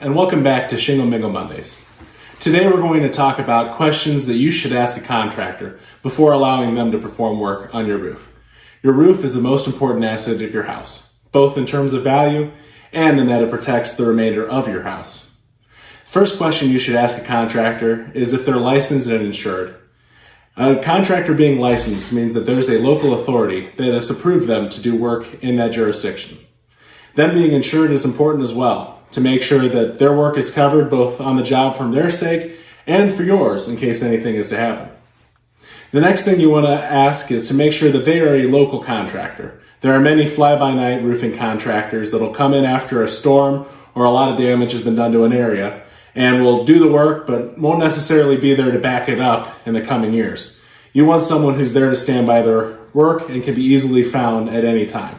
and welcome back to Shingle Mingle Mondays. Today we're going to talk about questions that you should ask a contractor before allowing them to perform work on your roof. Your roof is the most important asset of your house, both in terms of value and in that it protects the remainder of your house. First question you should ask a contractor is if they're licensed and insured. A contractor being licensed means that there's a local authority that has approved them to do work in that jurisdiction. Them being insured is important as well, to make sure that their work is covered both on the job for their sake and for yours in case anything is to happen. The next thing you want to ask is to make sure that they are a local contractor. There are many fly-by-night roofing contractors that will come in after a storm or a lot of damage has been done to an area and will do the work but won't necessarily be there to back it up in the coming years. You want someone who's there to stand by their work and can be easily found at any time.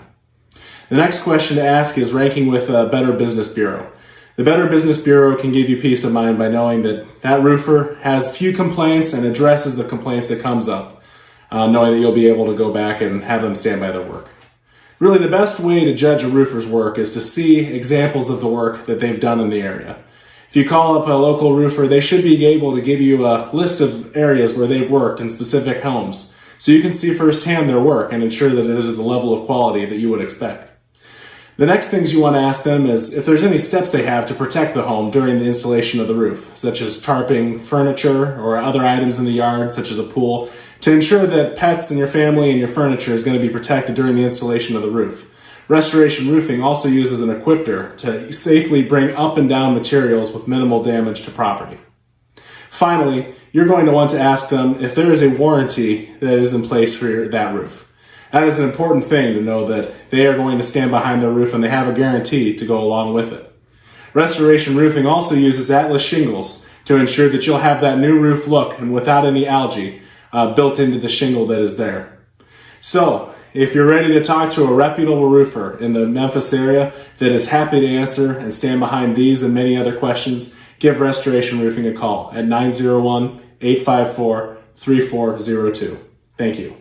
The next question to ask is ranking with a Better Business Bureau. The Better Business Bureau can give you peace of mind by knowing that that roofer has few complaints and addresses the complaints that comes up, knowing that you'll be able to go back and have them stand by their work. Really, the best way to judge a roofer's work is to see examples of the work that they've done in the area. If you call up a local roofer, they should be able to give you a list of areas where they've worked in specific homes, so you can see firsthand their work and ensure that it is the level of quality that you would expect. The next things you want to ask them is if there's any steps they have to protect the home during the installation of the roof, such as tarping furniture or other items in the yard, such as a pool, to ensure that pets and your family and your furniture is going to be protected during the installation of the roof. Restoration Roofing also uses an equipter to safely bring up and down materials with minimal damage to property. Finally, you're going to want to ask them if there is a warranty that is in place for that roof. That is an important thing to know that they are going to stand behind their roof and they have a guarantee to go along with it. Restoration Roofing also uses Atlas shingles to ensure that you'll have that new roof look and without any algae built into the shingle that is there. So, if you're ready to talk to a reputable roofer in the Memphis area that is happy to answer and stand behind these and many other questions, give Restoration Roofing a call at 901-854-3402. Thank you.